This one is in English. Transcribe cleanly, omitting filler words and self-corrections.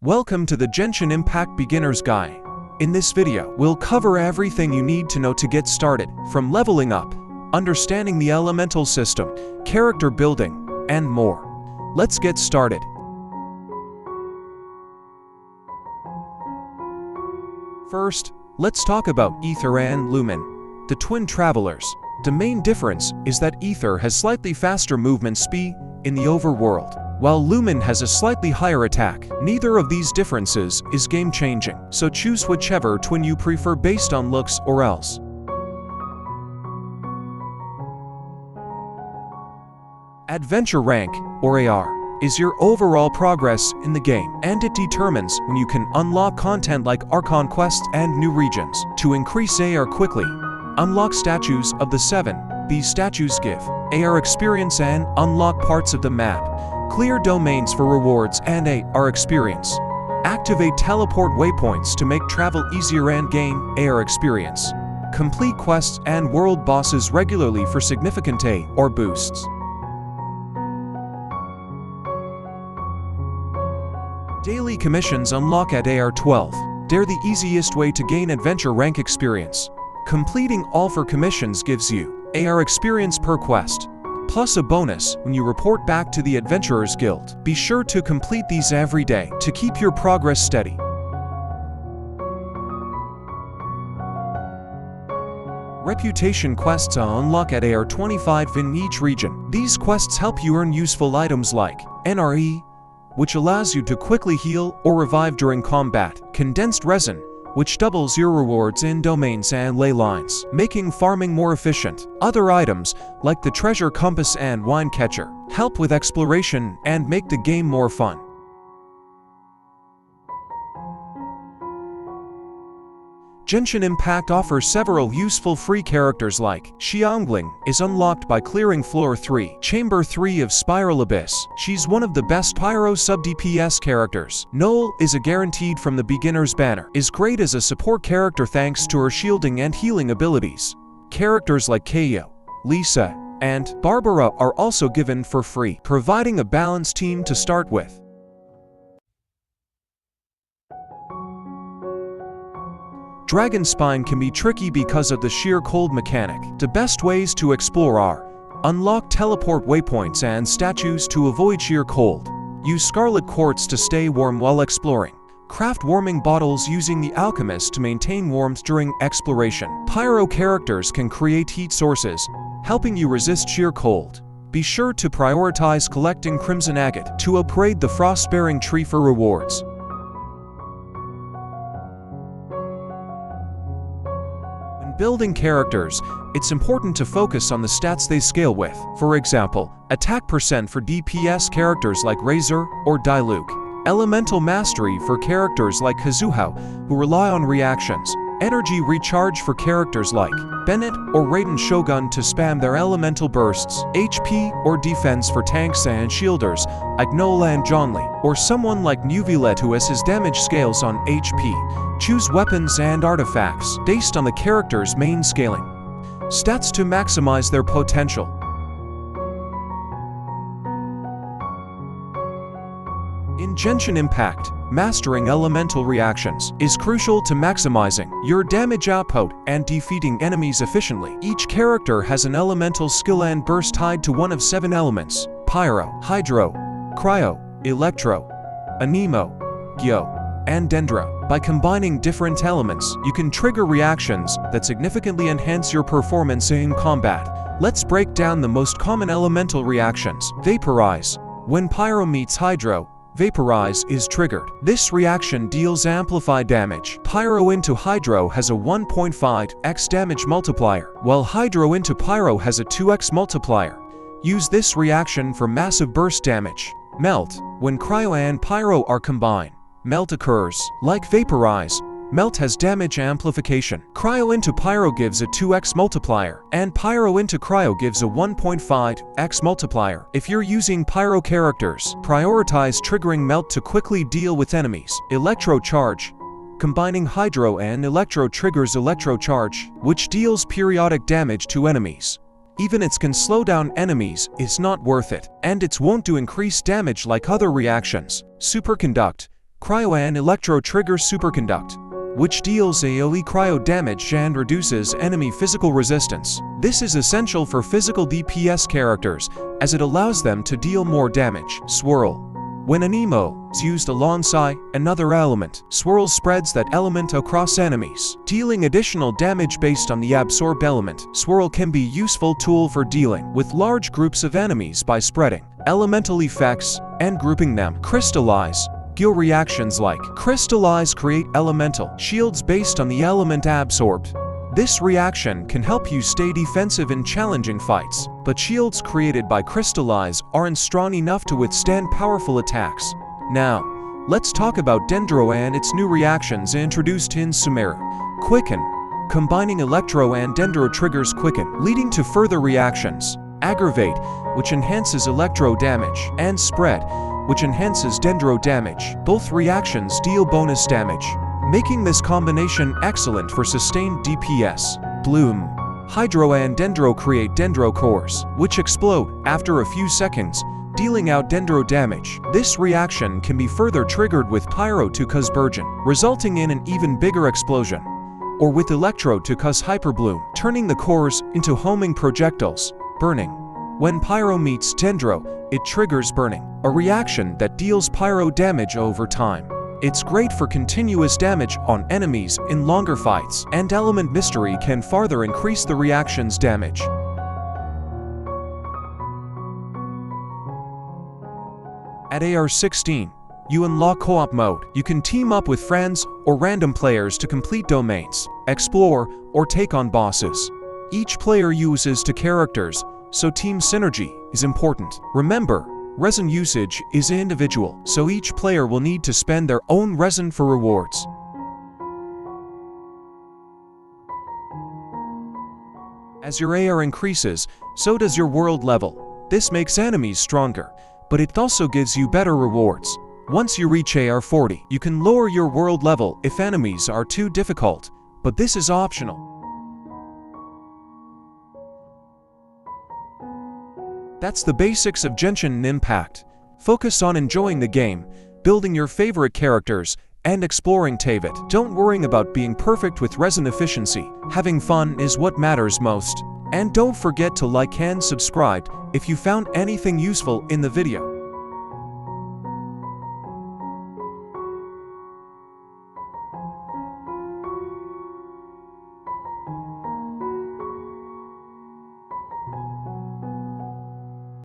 Welcome to the Genshin Impact Beginner's Guide. In this video, we'll cover everything you need to know to get started, from leveling up, understanding the elemental system, character building, and more. Let's get started. First, let's talk about Aether and Lumine, the twin travelers. The main difference is that Aether has slightly faster movement speed in the overworld, while Lumine has a slightly higher attack. Neither of these differences is game-changing, so choose whichever twin you prefer based on looks or else. Adventure rank, or AR, is your overall progress in the game, and it determines when you can unlock content like Archon quests and new regions. To increase AR quickly, unlock statues of the 7. These statues give AR experience and unlock parts of the map. Clear domains for rewards and AR experience. Activate teleport waypoints to make travel easier and gain AR experience. Complete quests and world bosses regularly for significant AR boosts. Daily commissions unlock at AR 12. They're the easiest way to gain adventure rank experience. Completing all 4 commissions gives you AR experience per quest, plus a bonus when you report back to the Adventurers Guild. Be sure to complete these every day to keep your progress steady. Reputation quests unlock at AR 25 in each region. These quests help you earn useful items like NRE, which allows you to quickly heal or revive during combat, condensed resin, which doubles your rewards in domains and ley lines, making farming more efficient. Other items, like the treasure compass and wine catcher, help with exploration and make the game more fun. Genshin Impact offers several useful free characters like Xiangling is unlocked by clearing Floor 3, Chamber 3 of Spiral Abyss. She's one of the best Pyro sub-DPS characters. Noel is a guaranteed from the beginner's banner, is great as a support character thanks to her shielding and healing abilities. Characters like Kaio, Lisa, and Barbara are also given for free, providing a balanced team to start with. Dragonspine can be tricky because of the sheer cold mechanic. The best ways to explore are: unlock teleport waypoints and statues to avoid sheer cold. Use scarlet quartz to stay warm while exploring. Craft warming bottles using the alchemist to maintain warmth during exploration. Pyro characters can create heat sources, helping you resist sheer cold. Be sure to prioritize collecting crimson agate to upgrade the frost-bearing tree for rewards. Building characters, it's important to focus on the stats they scale with. For example, attack percent for DPS characters like Razor or Diluc. Elemental mastery for characters like Kazuha, who rely on reactions. Energy recharge for characters like Bennett or Raiden Shogun to spam their elemental bursts. HP or defense for tanks and shielders like Nola and Zhongli, or someone like Nuvilet who has his damage scales on HP. Choose weapons and artifacts based on the character's main scaling stats to maximize their potential. In Genshin Impact, mastering elemental reactions is crucial to maximizing your damage output and defeating enemies efficiently. Each character has an elemental skill and burst tied to one of 7 elements: Pyro, Hydro, Cryo, Electro, Anemo, Gyo, and Dendro. By combining different elements, you can trigger reactions that significantly enhance your performance in combat. Let's break down the most common elemental reactions. Vaporize. When Pyro meets Hydro, Vaporize is triggered. This reaction deals amplified damage. Pyro into Hydro has a 1.5x damage multiplier, while Hydro into Pyro has a 2x multiplier. Use this reaction for massive burst damage. Melt. When Cryo and Pyro are combined, Melt occurs. Like Vaporize, Melt has damage amplification. Cryo into Pyro gives a 2x multiplier, and Pyro into Cryo gives a 1.5x multiplier. If you're using Pyro characters, prioritize triggering Melt to quickly deal with enemies. Electro Charge. Combining Hydro and Electro triggers Electro Charge, which deals periodic damage to enemies. Even it can slow down enemies, it's not worth it, and it won't do increased damage like other reactions. Superconduct. Cryo and Electro trigger Superconduct, which deals AoE cryo damage and reduces enemy physical resistance. This is essential for physical DPS characters, as it allows them to deal more damage. Swirl. When an emo is used alongside another element, Swirl spreads that element across enemies, dealing additional damage based on the absorbed element. Swirl can be a useful tool for dealing with large groups of enemies by spreading elemental effects and grouping them. Crystallize. Skill reactions like Crystallize create elemental shields based on the element absorbed. This reaction can help you stay defensive in challenging fights, but shields created by Crystallize aren't strong enough to withstand powerful attacks. Now, let's talk about Dendro and its new reactions introduced in Sumeru. Quicken. Combining Electro and Dendro triggers Quicken, leading to further reactions. Aggravate, which enhances Electro damage, and Spread, which enhances Dendro damage. Both reactions deal bonus damage, making this combination excellent for sustained DPS. Bloom. Hydro and Dendro create Dendro cores, which explode after a few seconds, dealing out Dendro damage. This reaction can be further triggered with Pyro to cause Burgeon, resulting in an even bigger explosion, or with Electro to cause Hyperbloom, turning the cores into homing projectiles. Burning. When Pyro meets Dendro, it triggers Burning, a reaction that deals Pyro damage over time. It's great for continuous damage on enemies in longer fights, and Element Mystery can further increase the reaction's damage. At AR16, you unlock co-op mode. You can team up with friends or random players to complete domains, explore, or take on bosses. Each player uses two characters, so team synergy is important. Remember, resin usage is individual, so each player will need to spend their own resin for rewards. As your AR increases, so does your world level. This makes enemies stronger, but it also gives you better rewards. Once you reach AR 40, you can lower your world level if enemies are too difficult, but this is optional. That's the basics of Genshin Impact. Focus on enjoying the game, building your favorite characters, and exploring Teyvat. Don't worry about being perfect with resin efficiency. Having fun is what matters most. And don't forget to like and subscribe if you found anything useful in the video.